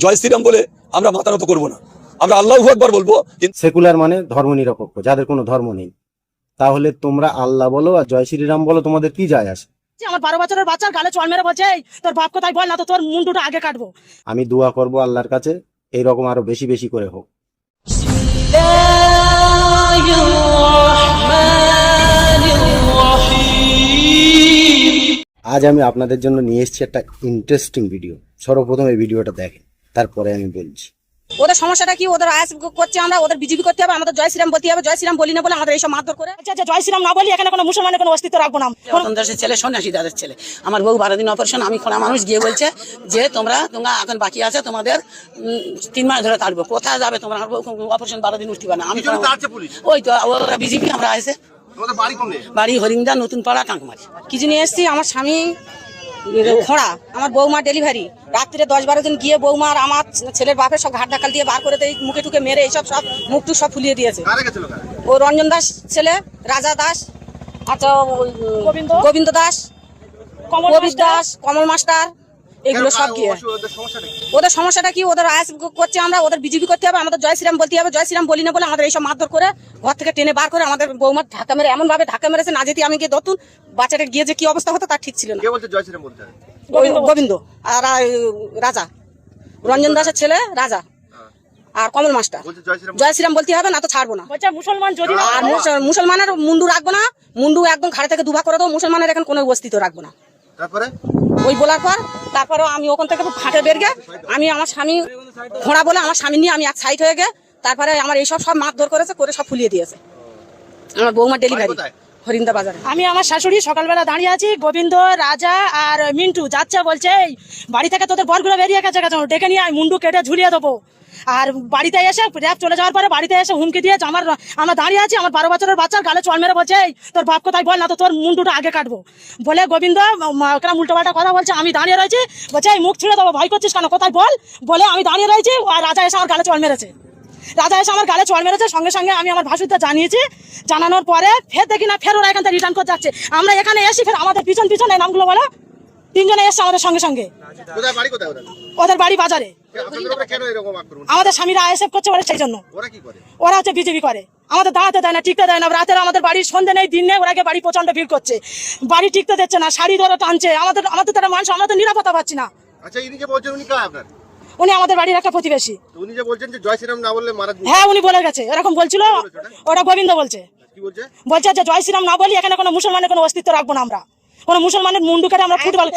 জয় শ্রীরাম বলে আমরা মাথা নত করবো না, আমরা আল্লাহু আকবার বলবো। সেকুলার মানে ধর্ম নিরপেক্ষ, যাদের কোনো ধর্ম নেই। তাহলে তোমরা আল্লাহ বলো আর জয় শ্রীরাম বলো, তোমাদের কি যায় আসে? আমার 12 বছরের বাচ্চার গালে চড় মেরে বলছে, এই তোর বাপ কোথায় বল, না তো তোর মুন্ডুটা আগে কাটবো। আমি দোয়া করব আল্লাহর কাছে এইরকম আরো বেশি বেশি করে হোক। আজ আমি আপনাদের জন্য নিয়ে এসেছি একটা ইন্টারেস্টিং ভিডিও। সর্বপ্রথম এই ভিডিওটা দেখেন, তারপরে আমি বলছি। ওদের সমস্যাটা কি? ওদের আয়াস করছে, আমরা ওদের বিজেপি করতে হবে, আমাদের জয় শ্রীরাম বলতে হবে। জয় শ্রীরাম বলি না বলে আমাদের এইসব মারধর করে। আচ্ছা, জয় শ্রীরাম না বলি এখানে কোনো মুসলমানের কোনো অস্তিত্ব রাখবো না। দেশের ছেলে, সন্ন্যাসী দাদের ছেলে, আমার বউ 12 দিন অপারেশন, আমি খোলা মানুষ গিয়ে বলছে যে তোমরা এখন বাকি আছে, তোমাদের 3 মাস ধরে কাটবো। কোথায় যাবে তোমরা? অপারেশন 12 দিন উঠতে পারে না। আমি ওই তো ওরা বিজেপি, আমরা আছে বাড়ি হরিন্দা, নতুন পাড়া, কাঁকমারি। কিছু নিয়ে এসছি, আমার স্বামী খোঁড়া, আমার বৌমা ডেলিভারি, রাত্রে 10-12 দিন গিয়ে বৌমা আর আমার ছেলের বাপের সব ঘাট ঢাকাল দিয়ে বার করে দেয়, মুখে টুকে মেরে এইসব সব মুখ টুক সব ফুলিয়ে দিয়েছে। ও রঞ্জন দাস ছেলে, রাজা দাস, আচ্ছা গোবিন্দ দাস, কবির দাস, কমল মাস্টার, এগুলো সব গিয়ে। ওদের সমস্যাটা কি? ওদের আয়াস করছে, আমরা ওদের বিজেপি করতে হবে, আমাদের জয় শ্রীরাম বলতে হবে। জয় শ্রীরাম বলি না বলে আমাদের এইসব মারধর করে ঘর থেকে টেনে বার করে আমাদের বৌমা ধাক্কা মেরে, এমন ভাবে ধাক্কা মেরেছে, না যেতে আমি গিয়ে দতুন বাচ্চাটা গিয়ে যে কি অবস্থা হতো তার ঠিক ছিল না। গোবিন্দ আর রাজা, রঞ্জন দাসের ছেলে রাজা আর কমল মাস্টার। জয় শ্রীরাম বলতে হবে, না তো ছাড়বো না। মুসলমান যদি আর মুসলমানের মুন্ডু রাখবো না, মুন্ডু একদম ঘাড়ে থেকে দুভাগ করে দেবো, মুসলমানের এখন কোনো অস্তিত্ব রাখবো না। তারপরে ওই বলার পর তারপরে আমি ওখান থেকে ফাঁটে বের গে, আমি আমার স্বামী ঘোড়া বলে আমার স্বামী নিয়ে আমি এক সাইড হয়ে গে, তারপরে আমার এইসব সব মারধর করেছে, করে সব ফুলিয়ে দিয়েছে। আমার বৌমা ডেলিভারি হরিন্দা বাজারে। আমি আমার শাশুড়ি সকালবেলা দাঁড়িয়ে আছি, গোবিন্দ, রাজা আর মিন্টু যাচ্ছে, বলছে এই বাড়ি থেকে তোদের বরগুলো বেরিয়ে গেছে, ডেকে নিয়ে মুন্ডু কেটে ঝুলিয়ে দেবো। আর বাড়িতে এসে র্যাব চলে যাওয়ার পরে বাড়িতে এসে হুমকি দিয়েছে। আমরা দাঁড়িয়ে আছি, আমার 12 বছরের বাচ্চার গালে চড় মেরে বলছে, এই তোর বাপ কোথায় বল, না তো তোর মুন্ডুটা আগে কাটবো। বলে গোবিন্দ ওখানে উল্টো পাল্টা কথা বলছে, আমি দাঁড়িয়ে রয়েছি, বলছে এই মুখ ছিঁড়ে দেবো, ভয় করছিস কেন, কোথায় বল। বলে আমি দাঁড়িয়ে রয়েছি, আর রাজা এসে আমার গালে চড় মেরেছে। সঙ্গে সঙ্গে আমি আমার ভাসুরটা জানিয়েছি। জানানোর পরে ফের দেখি না, ফের ওরা এখান থেকে রিটার্ন করে যাচ্ছে। আমরা এখানে এসি, ফের আমাদের পিছন পিছন এই নামগুলো বলো, 3 জনে এসছে আমাদের সঙ্গে সঙ্গে। ওদের বাড়ি বাজারে। আমাদের স্বামীরা আইএসএফ করছে বলে সেই জন্য। ওরা হচ্ছে বিজেপি করে, আমাদের দাঁড়াতে দেয় না, টিকতে দেয় না। রাতের আমাদের বাড়ির সন্ধ্যে নেই, দিন নেই, ওরা বাড়ি প্রচন্ড ভিড় করছে, বাড়ি টিকতে দিচ্ছে না, শাড়ি ধরে টানছে। আমাদের তারা মানুষ, আমরা তো নিরাপত্তা পাচ্ছি না। উনি আমাদের বাড়ির একটা প্রতিবেশী। উনি যে বলছেন যে জয় শ্রীরাম না বললে মারা। হ্যাঁ, উনি বলে গেছে, এরকম বলছিল। ওটা গোবিন্দ বলছে যে জয় শ্রীরাম না বলি এখানে কোনো মুসলমানের কোনো অস্তিত্ব রাখবো না। আমরা কোনো মুসলমানের মুন্ডু কেটে আমরা ফুটবল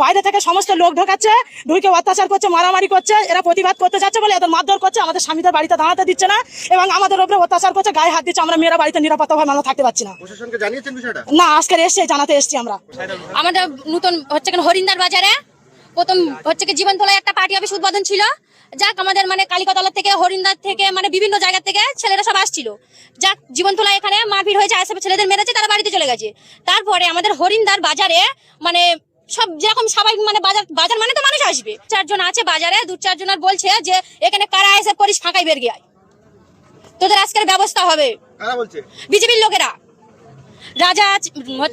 বাইরে থেকে সমস্ত লোক ঢোকাচ্ছে, ঢুকে অত্যাচার করছে, মারামারি করছে। এরা প্রতিবাদ করতে যাচ্ছে বলে এদের মারধর করছে, আমাদের স্বামীদের বাড়িতে দাঁড়াতে দিচ্ছে না এবং আমাদের উপরে অত্যাচার করছে, গায়ে হাত দিচ্ছে। আমরা মেয়েরা বাড়িতে নিরাপত্তাভাবে আমরা থাকতে পারছি না। না, আজকে এসছি, জানাতে এসছি আমরা। আমাদের নতুন হচ্ছে হরিন্দার বাজারে প্রথম হচ্ছে জীবনতলায় একটা পার্টি অফিস উদ্বোধন ছিল। যাক, আমাদের মানে কালিকাতলা থেকে, হরিন্দার থেকে, মানে বিভিন্ন জায়গা থেকে ছেলেরা সব আসছিল। যাক, জীবনতলা এখানে মারপিট হয়েছে, আইএসএফ ছেলেদের মেরেছে, তারা বাড়িতে চলে গেছে। তারপরে আমাদের হরিন্দার বাজারে মানে সব যেরকম সবাই মানে বাজার মানে তো মানুষ আসবে, 4 জন আছে বাজারে, 2-4 জন আর বলছে যে এখানে কারা আইএসএফ করিস, ফাঁকাই বের গিয়ে তোদের আজকের ব্যবস্থা হবে। বিজেপির লোকেরা, রাজা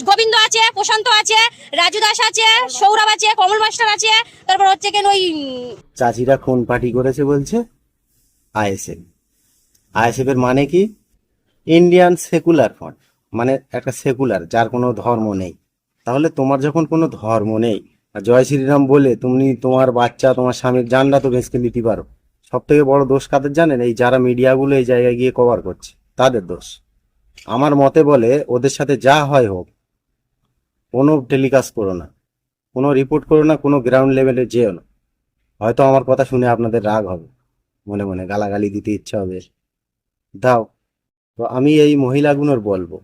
গোবিন্দ আছে, প্রশান্ত আছে, রাজু দাস আছে, সৌরভ আছে, কমল মাস্টার আছে। তারপর হচ্ছে কেন ওই চাচিরা কোন পার্টি করেছে বলছে? আইএসএফ। আইএসএফ এর মানে কি? ইন্ডিয়ান সেকুলার ফ্রন্ট, মানে একটা সেকুলার, যার কোনো ধর্ম নেই। তাহলে তোমার যখন কোনো ধর্ম নেই, জয় শ্রীরাম বলে তুমি তোমার বাচ্চা, তোমার স্বামীর জানটা তো ভেসকে দিতে পারো। সব থেকে বড় দোষ কাদের জানেন? এই যারা মিডিয়াগুলো এই জায়গায় গিয়ে কভার করছে, তাদের দোষ। আমার মতে বলে ওদের সাথে যা হয় হোক, কোনো টেলিকাস্ট করো না, কোনো রিপোর্ট করো না, কোনো গ্রাউন্ড লেভেলে যেও না। হয়তো আমার কথা শুনে আপনাদের রাগ হবে, মনে মনে গালাগালি দিতে ইচ্ছা হবে, দাও। তো আমি এই মহিলাগুলোর বলবো,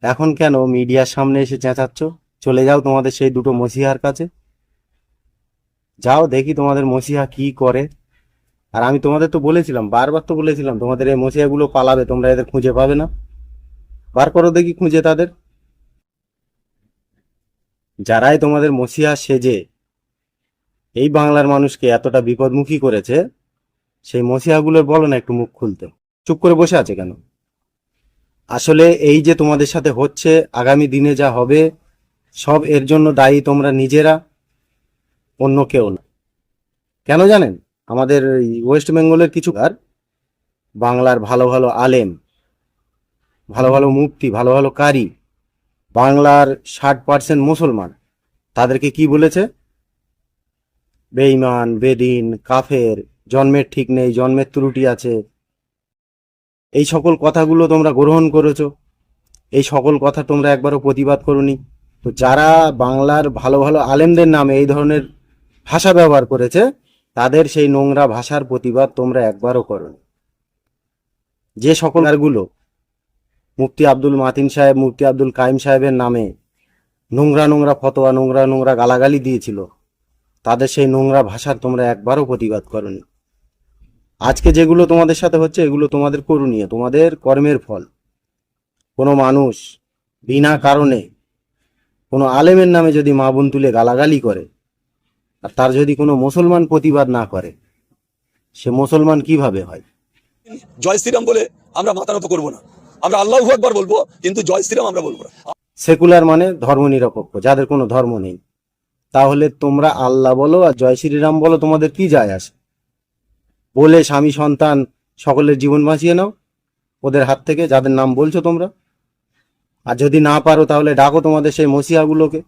এখন কেন মিডিয়ার সামনে এসে চেঁচাচ্ছ? চলে যাও তোমাদের সেই 2টো মসিহার কাছে, যাও, দেখি তোমাদের মসিহা কি করে। আর আমি তোমাদের তো বলেছিলাম, বারবার তো বলেছিলাম, তোমাদের এই মসিহাগুলো পালাবে, তোমরা এদের খুঁজে পাবে না। বার করো দেখি খুঁজে তাদের, যারাই তোমাদের মসিহা সেজে এই বাংলার মানুষকে এতটা বিপদমুখী করেছে, সেই মসিহাগুলোর বলো না একটু মুখ খুলতে। চুপ করে বসে আছে কেন? আসলে এই যে তোমাদের সাথে হচ্ছে, আগামী দিনে যা হবে, সব এর জন্য দায়ী তোমরা নিজেরা। অন্য কেউ না। কেন জানেন? আমাদের এই ওয়েস্ট বেঙ্গলের কিছু আর বাংলার ভালো ভালো আলেম, ভালো ভালো মুফতি, ভালো ভালো কারি, বাংলার 60% মুসলমান, তাদেরকে কি বলেছে? বেঈমান, বেদিন, কাফের, জন্মের ঠিক নেই, জন্মের ত্রুটি আছে। এই সকল কথাগুলো তোমরা গ্রহণ করেছো, এই সকল কথা তোমরা একবারও প্রতিবাদ করোনি। তো যারা বাংলার ভালো ভালো আলেমদের নামে এই ধরনের ভাষা ব্যবহার করেছে, তাদের সেই নোংরা ভাষার প্রতিবাদ তোমরা একবারও করোনি। যে সকল আরগুলো মুফতি আব্দুল মাতিন সাহেব, মুফতি আব্দুল কাইম সাহেবের নামে নোংরা নোংরা ফতোয়া, নোংরা নোংরা গালাগালি দিয়েছিল, তাদের সেই নোংরা ভাষার তোমরা একবারও প্রতিবাদ করোনি। আজকে যেগুলো তোমাদের সাথে হচ্ছে, এগুলো তোমাদের করুণীয়, তোমাদের কর্মের ফল। কোনো মানুষ বিনা কারণে কোনো আলেমের নামে যদি মা বোন তুলে গালাগালি করে, আর তার যদি কোনো মুসলমান প্রতিবাদ না করে, সে মুসলমান কিভাবে হয়? জয় শ্রীরাম বলে আমরা মাথা নত করবো না। আমরা আল্লাহু আকবার বলবো, কিন্তু জয় শ্রীরাম আমরা বলবো না। সেকুলার মানে ধর্মনিরপেক্ষ, যাদের কোনো ধর্ম নেই। তাহলে তোমরা আল্লাহ বলো আর জয় শ্রীরাম বলো, তোমাদের কি যায় আসে? বলে স্বামী সন্তান সকলের জীবন বাঁচিয়ে নাও ওদের হাত থেকে, যাদের নাম বলছো তোমরা। আর যদি না পারো তাহলে ডাকো তোমাদের সেই মসিহাগুলোকে,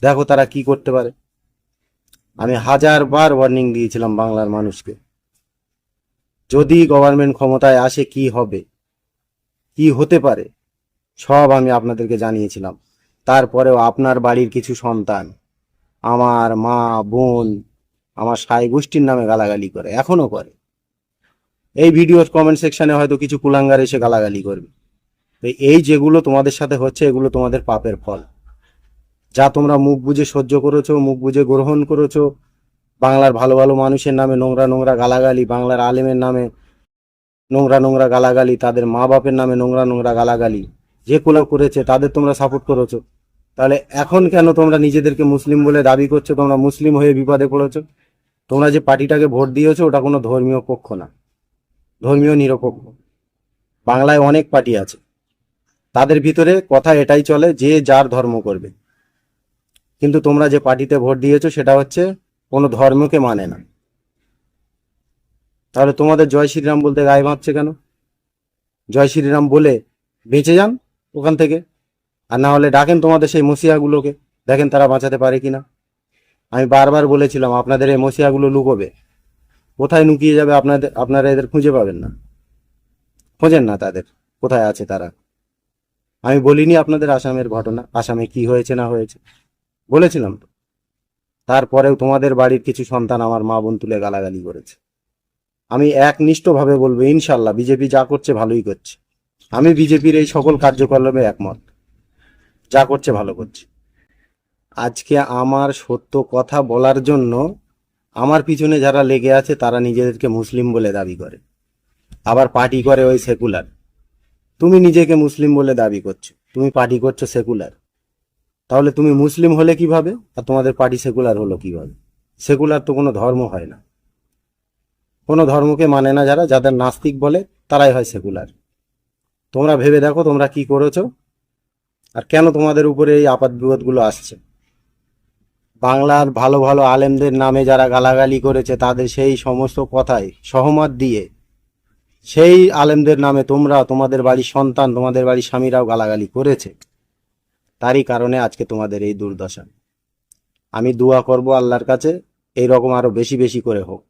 দেখো তারা কি করতে পারে। আমি 1000বার ওয়ার্নিং দিয়েছিলাম বাংলার মানুষকে, যদি গভর্নমেন্ট ক্ষমতায় আসে কি হবে, কি হতে পারে, সব আমি আপনাদেরকে জানিয়েছিলাম। তারপরেও আপনার বাড়ির কিছু সন্তান আমার মা বোন, আমার সাই গোষ্ঠীর নামে গালাগালি করে, এখনো করে। এই ভিডিওর কমেন্ট সেকশনে হয়তো কিছু কুলাঙ্গার এসে গালাগালি করবে। তো এই যেগুলো তোমাদের সাথে হচ্ছে, এগুলো তোমাদের পাপের ফল, যা তোমরা মুখ বুজে সহ্য করেছো, মুখ বুজে গ্রহণ করেছো। বাংলার ভালো ভালো মানুষের নামে নোংরা নোংরা গালাগালি, বাংলার আলেমের নামে নোংরা নোংরা গালাগালি, তাদের মা বাপের নামে নোংরা নোংরা গালাগালি, যেগুলো করেছে তাদের তোমরা সাপোর্ট করেছো। তাহলে এখন কেন তোমরা নিজেদেরকে মুসলিম বলে দাবি করছো? তোমরা মুসলিম হয়ে বিপদে পড়েছো। তোমরা যে পার্টিটাকে ভোট দিয়েছো, ওটা কোনো ধর্মীয় পক্ষ না, ধর্মীয় নিরপেক্ষ। বাংলায় অনেক পার্টি আছে, তাদের ভিতরে কথা এটাই চলে যে যার ধর্ম করবে। কিন্তু তোমরা যে পার্টিতে ভোট দিয়েছো, সেটা হচ্ছে কোনো ধর্মকে মানে না। তাহলে তোমাদের জয় শ্রীরাম বলতে গায়ে বাঁধছে কেন? জয় শ্রীরাম বলে বেঁচে যান ওখান থেকে, আর না হলে ডাকেন তোমাদের সেই মসিহাগুলোকে, দেখেন তারা বাঁচাতে পারে কিনা। আমি বারবার বলেছিলাম আপনাদের এই মসিহাগুলো লুকোবে, কোথায় লুকিয়ে যাবে আপনারা এদের খুঁজে পাবেন না। খোঁজেন না তাদের, কোথায় আছে তারা। আমি বলিনি আপনাদের আসামের ঘটনা, আসামে কি হয়েছে না হয়েছে, বলেছিলাম তো। তারপরেও তোমাদের বাড়ির কিছু সন্তান আমার মা বোন তুলে গালাগালি করেছে। আমি একনিষ্ঠভাবে বলবো, ইনশাল্লাহ বিজেপি যা করছে ভালোই করছে। আমি বিজেপির এই সকল কার্যকলাপে একমত, যা করছে ভালো করছে। আজকে আমার সত্য কথা বলার জন্য আমার পিছনে যারা লেগে আছে, তারা নিজেদেরকে মুসলিম বলে দাবি করে, আবার পার্টি করে ওই সেকুলার। তুমি নিজেকে মুসলিম বলে দাবি করছো, তুমি পার্টি করছো সেকুলার। তাহলে তুমি মুসলিম হলে কিভাবে, আর তোমাদের পার্টি সেকুলার হলো কিভাবে? সেকুলার তো কোনো ধর্ম হয় না, কোনো ধর্মকে মানে না। যাদের নাস্তিক বলে তারাই হয় সেকুলার। তোমরা ভেবে দেখো তোমরা কি করেছো, আর কেন তোমাদের উপরে এই আপাত বিপদগুলো আসছে। বাংলার ভালো ভালো আলেমদের নামে যারা গালাগালি করেছে, তাদের সেই সমস্ত কথায় সহমত দিয়ে সেই আলেমদের নামে তোমরা, তোমাদের বাড়ির সন্তান, তোমাদের বাড়ির স্বামীরাও গালাগালি করেছে। তারই কারণে আজকে তোমাদের এই দুর্দশা। আমি দোয়া করব আল্লাহর কাছে, এইরকম আরো বেশি বেশি করে হোক।